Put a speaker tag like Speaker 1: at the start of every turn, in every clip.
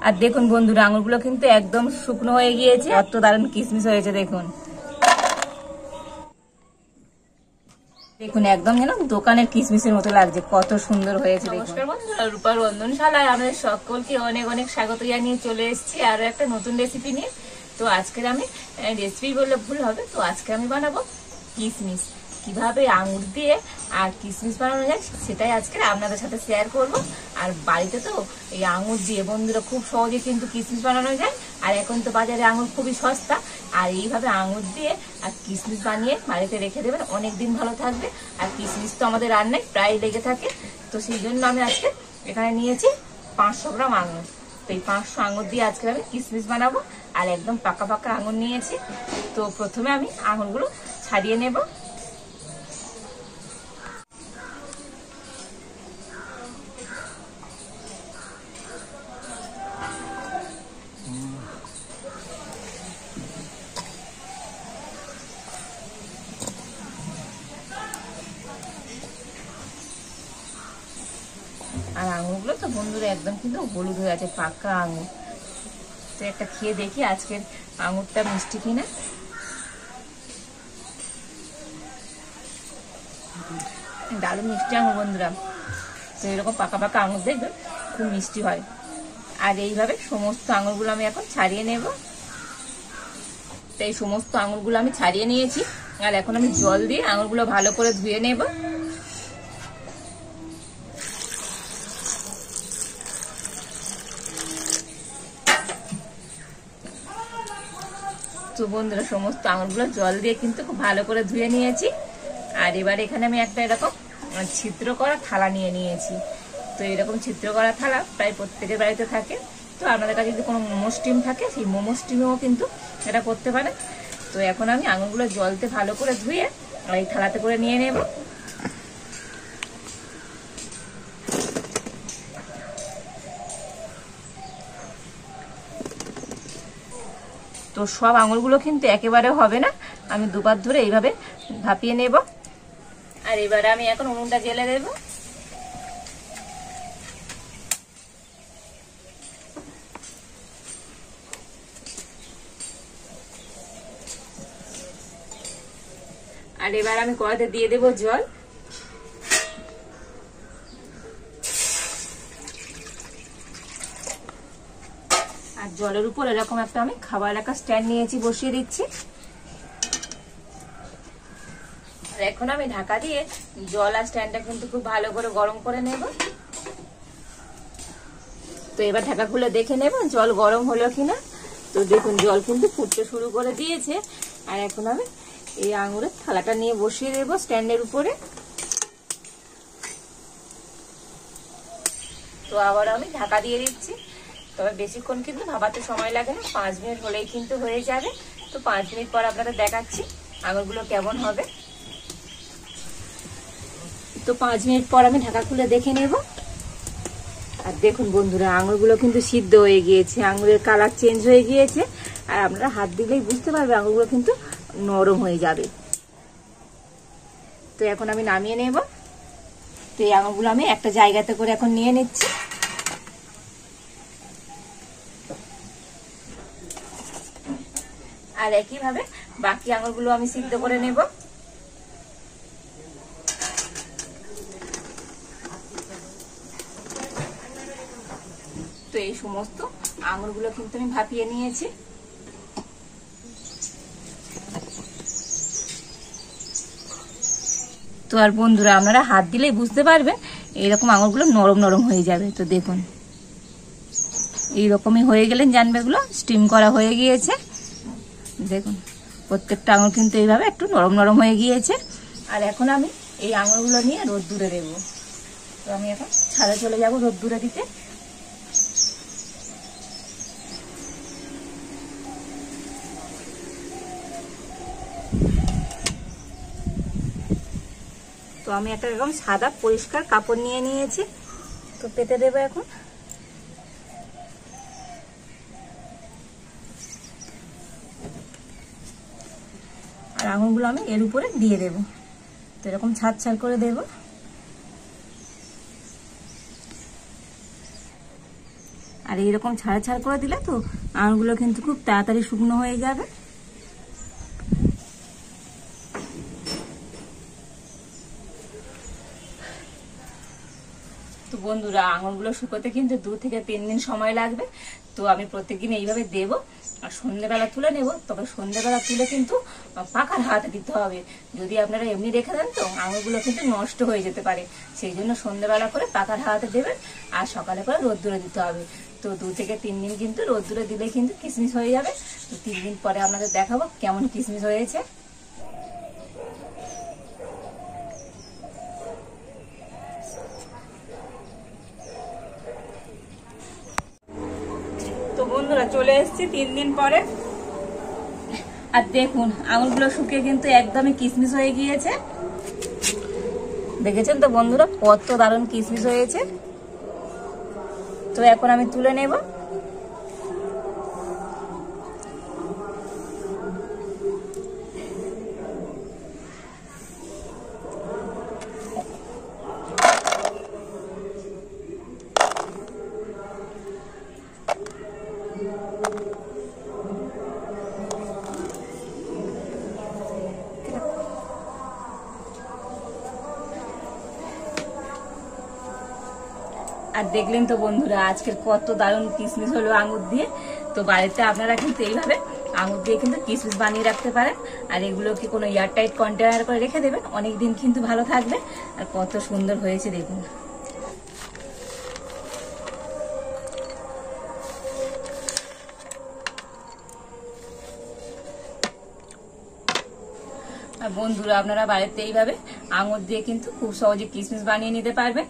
Speaker 1: আর দেখুন বন্ধুরা, আঙুরগুলো কিন্তু একদম শুকনো হয়ে গিয়েছে, কত দারুণ কিসমিস হয়েছে দেখুন। দেখুন একদম যেন দোকানের কিসমিসের মতো লাগছে, কত সুন্দর হয়েছে। নমস্কার বন্ধুরা, রূপার রন্ধনশালায় আমাদের সকলকে অনেক অনেক স্বাগত জানিয়ে চলে এসেছি আরো একটা নতুন রেসিপি নিয়ে। তো আজকের আমি রেসিপি বললে ভুল হবে, তো আজকে আমি বানাবো কিসমিস। কিভাবে আঙুর দিয়ে আর কিসমিস বানানো যায় সেটাই আজকে আপনাদের সাথে শেয়ার করব। আর বাড়িতে তো এই আঙুর দিয়ে বন্ধুরা খুব সহজে কিন্তু কিসমিস বানানো যায়। আর এখন তো বাজারে আঙুর খুবই সস্তা, আর এইভাবে আঙুর দিয়ে আর কিসমিস বানিয়ে বাড়িতে রেখে দেবেন, অনেক দিন ভালো থাকবে। আর কিসমিস তো আমাদের রান্নায় প্রায় লেগে থাকে, তো সেই জন্য আমি আজকে এখানে নিয়েছি 500 গ্রাম আঙুর। তো এই 500 আঙুর দিয়ে আজকে আমি কিসমিস বানাবো। আর একদম পাকা পাকা আঙুর নিয়েছি। তো প্রথমে আমি আঙুরগুলো ছাড়িয়ে নেব। আর আঙুরগুলো তো বন্ধুরা একদম কিন্তু হলুদ হয়ে আছে, পাকা আঙুর। তো একটা খেয়ে দেখি আজকের আঙুরটা মিষ্টি কিনা। দারুণ মিষ্টি আঙুর বন্ধুরা। তো এরকম পাকা পাকা আঙুর দেখবেন খুব মিষ্টি হয়। আর এইভাবে সমস্ত আঙুরগুলো আমি এখন ছাড়িয়ে নেব। তো এই সমস্ত আঙুরগুলো আমি ছাড়িয়ে নিয়েছি। আর এখন আমি জল দিয়ে আঙুরগুলো ভালো করে ধুয়ে নেব। তো বন্ধুরা সমস্ত আঙুরগুলো জল দিয়ে কিন্তু খুব ভালো করে ধুয়ে নিয়েছি। আর এবার এখানে আমি একটা এরকম ছিদ্র করা থালা নিয়ে নিয়েছি। তো এরকম ছিদ্র করা থালা প্রায় প্রত্যেকের বাড়িতে থাকে। তো আপনাদের কাছে যদি কোনো মোমো স্টিম থাকে, সেই মোমো স্টিমেও কিন্তু এটা করতে পারে। তো এখন আমি আঙুরগুলো জলতে ভালো করে ধুয়ে এই থালাতে করে নিয়ে নেব। তো সব আঙুরগুলো কিন্তু একেবারে হবে না, আমি দুবার ধরে এইভাবে ভাপিয়ে নেব। আর এবারে আমি এখন উনুনটা জ্বেলে দেব। আর এবার আমি কড়াইতে দিয়ে দেব জল। আর জলের উপর এরকম একটা আমি খাবার রাখা স্ট্যান্ড নিয়েছি, বসিয়ে দিচ্ছি। আর এখন আমি ঢাকা দিয়ে জল আর স্ট্যান্ডটা কিন্তু খুব ভালো করে গরম করে নেব। তো এবার ঢাকা খুলে দেখে নেব জল গরম হলো কিনা। তো দেখুন জল কিন্তু ফুটতে শুরু করে দিয়েছে। আর এখন আমি এই আঙুরের থালাটা নিয়ে বসিয়ে দেব স্ট্যান্ডের উপরে। তো আবার আমি ঢাকা দিয়ে দিচ্ছি। তবে বেশিক্ষণ কিন্তু ভাপাতে সময় লাগে না, 5 মিনিট হলেই কিন্তু হয়ে যাবে। তো 5 মিনিট পর আপনাদের দেখাচ্ছি আঙুরগুলো কেমন হবে। তো 5 মিনিট পর আমি ঢাকা খুলে দেখে নেব। আর দেখুন বন্ধুরা আঙুরগুলো কিন্তু সিদ্ধ হয়ে গিয়েছে, আঙুরের কালার চেঞ্জ হয়ে গিয়েছে। আর আপনারা হাত দিলেই বুঝতে পারবে আঙুরগুলো কিন্তু নরম হয়ে যাবে। তো এখন আমি নামিয়ে নেব। তো এই আঙুরগুলো আমি একটা জায়গাতে করে এখন নিয়ে নিচ্ছি। আর একইভাবে বাকি আঙুরগুলো আমি সিদ্ধ করে নেব। তো এই সমস্ত আঙুরগুলো কিন্তু আমি ভাপিয়ে নিয়েছি। তো আর বন্ধুরা আপনারা হাত দিলেই বুঝতে পারবেন এইরকম আঙুরগুলো নরম নরম হয়ে যাবে। তো দেখুন এইরকমই হয়ে গেলেন জানবে এগুলো স্টিম করা হয়ে গিয়েছে। দেখুন প্রত্যেকটা আঙুর কিন্তু এইভাবে একটু নরম নরম হয়ে গিয়েছে। আর এখন আমি এই আঙুরগুলো নিয়ে রোদ্দুরে দেব। তো আমি এখন ছাদে চলে যাব রোদ্দুরে দিতে। তো আমি একটা এরকম সাদা পরিষ্কার কাপড় নিয়ে নিয়েছি। তো পেতে দেবো এখন। আর আঙুরগুলো আমি এর উপরে দিয়ে দেব। তো এরকম ছাড় ছাড় করে দেব। আর আর এইরকম ছাড়া ছাড় করে দিলে তো আঙুরগুলো কিন্তু খুব তাড়াতাড়ি শুকনো হয়ে যাবে। তো বন্ধুরা, আঙুরগুলো শুকোতে কিন্তু 2 থেকে 3 দিন সময় লাগবে। তো আমি প্রত্যেকদিন এইভাবে দেব, আর সন্ধ্যেবেলা তুলে নেব। তবে সন্ধ্যেবেলা তুলে কিন্তু পাখার হাতে দিতে হবে। যদি আপনারা এমনি রেখে দেন তো আঙুরগুলো কিন্তু নষ্ট হয়ে যেতে পারে। সেই জন্য সন্ধ্যেবেলা করে পাখার হাতে দেবেন, আর সকালে করে রোদ্দুরে দিতে হবে। তো 2 থেকে 3 দিন কিন্তু রোদ্দুরে দিলে কিন্তু কিশমিশ হয়ে যাবে। তো 3 দিন পরে আপনাদের দেখাবো কেমন কিশমিশ হয়েছে। তো বন্ধুরা, চলে এসেছি 3 দিন পরে, আর দেখুন আঙুরগুলো শুকিয়ে কিন্তু একদমই কিশমিশ হয়ে গিয়েছে। দেখেছেন তো বন্ধুরা, কত দারুণ কিশমিশ হয়েছে। তো এখন আমি তুলে নেব। আর দেখলেন তো বন্ধুরা, আজকের কত দারুণ কিশমিশ হলো আঙুর দিয়ে। তো বাড়িতে আপনারা কিন্তু এইভাবে আঙুর দিয়ে কিন্তু কিশমিশ বানিয়ে রাখতে পারেন। আর এগুলোকে কোনো এয়ারটাইট কন্টেনার করে রেখে দেবেন, অনেকদিন কিন্তু ভালো থাকবে। আর কত সুন্দর হয়েছে দেখুন। আর বন্ধুরা, আপনারা বাড়িতে এইভাবে আঙুর দিয়ে কিন্তু খুব সহজে কিশমিশ বানিয়ে নিতে পারবেন।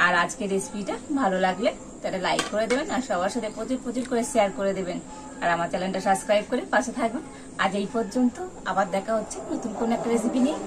Speaker 1: আর আজকের রেসিপিটা ভালো লাগলে তাহলে লাইক করে দেবেন, আর সবার সাথে প্রচুর প্রচুর করে শেয়ার করে দেবেন। আর আমার চ্যানেলটা সাবস্ক্রাইব করে পাশে থাকবেন। আজ এই পর্যন্ত, আবার দেখা হচ্ছে নতুন কোন একটা রেসিপি নিয়ে।